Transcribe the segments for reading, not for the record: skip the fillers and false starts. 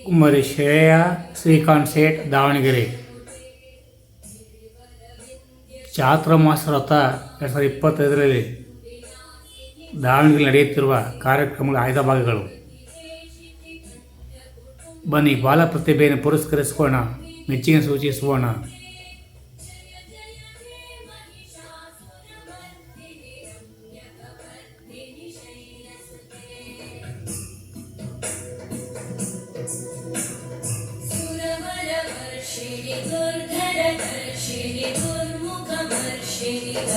ಕುಮಾರಿ ಶ್ರೇಯಾ ಶ್ರೀಕಾಂತ್ ಸೇಠ್ ದಾವಣಗೆರೆ. ಚಾತುರ್ಮಾಸ ವ್ರತ 2025ರಲ್ಲಿ ದಾವಣಗೆರೆ ನಡೆಯುತ್ತಿರುವ ಕಾರ್ಯಕ್ರಮಗಳ ಆಯ್ದ ಭಾಗಗಳು. ಬನ್ನಿ ಬಾಲ ಪ್ರತಿಭೆಯನ್ನು ಪುರಸ್ಕರಿಸೋಣ, ಮೆಚ್ಚುಗೆ ಸೂಚಿಸೋಣ.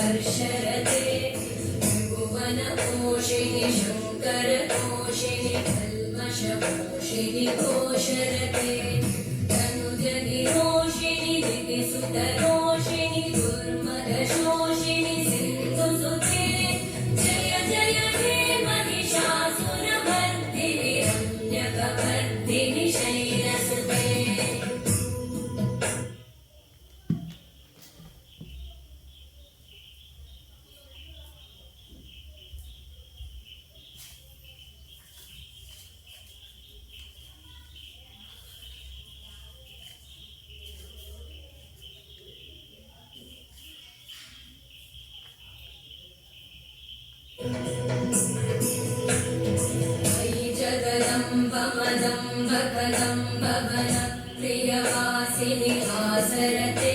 कर्षरते भुवनपोषिणि शङ्करतोषिणि कल्मषपोषिणि घोषरते तनुजनिरोषिणि दितिसुतरोषिणि दुर्मदशोषिणि सिन्धुसुते जय जय हे महिषासुरमर्दिनि रम्यकवर्धिनि शैलसुते. जगदम्बमदम्बकदम्बवन प्रियवासिनि आसरते